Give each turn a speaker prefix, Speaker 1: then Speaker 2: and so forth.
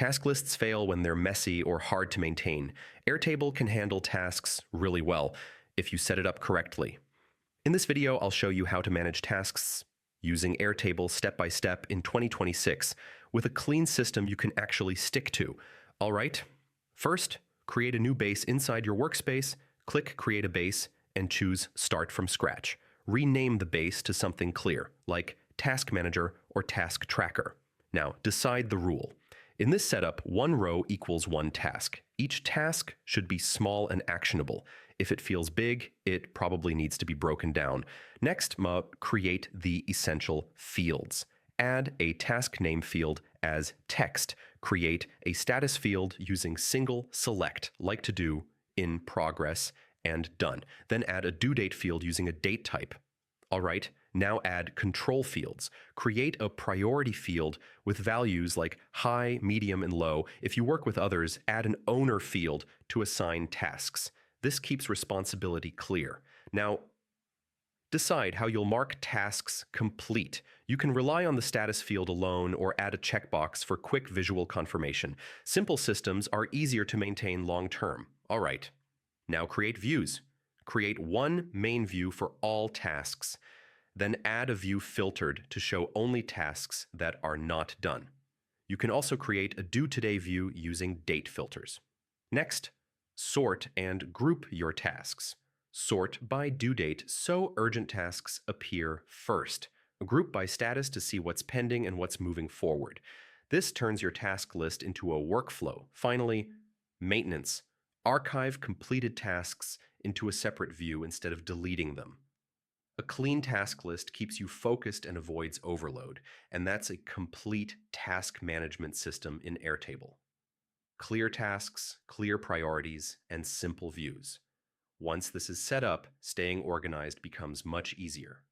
Speaker 1: Task lists fail when they're messy or hard to maintain. Airtable can handle tasks really well if you set it up correctly. In this video, I'll show you how to manage tasks using Airtable step by step in 2026 with a clean system you can actually stick to. All right, first, create a new base inside your workspace, click Create a Base, and choose Start from Scratch. Rename the base to something clear, like Task Manager or Task Tracker. Now, decide the rule. In this setup, one row equals one task. Each task should be small and actionable. If it feels big, it probably needs to be broken down. Next, create the essential fields. Add a task name field as text. Create a status field using single select, like to do in progress and done. Then add a due date field using a date type. All right, now add control fields. Create a priority field with values like high, medium, and low. If you work with others, add an owner field to assign tasks. This keeps responsibility clear. Now, decide how you'll mark tasks complete. You can rely on the status field alone or add a checkbox for quick visual confirmation. Simple systems are easier to maintain long-term. All right, now create views. Create one main view for all tasks. Then add a view filtered to show only tasks that are not done. You can also create a Due Today view using date filters. Next, sort and group your tasks. Sort by due date so urgent tasks appear first. Group by status to see what's pending and what's moving forward. This turns your task list into a workflow. Finally, maintenance. Archive completed tasks into a separate view instead of deleting them. A clean task list keeps you focused and avoids overload, and that's a complete task management system in Airtable. Clear tasks, clear priorities, and simple views. Once this is set up, staying organized becomes much easier.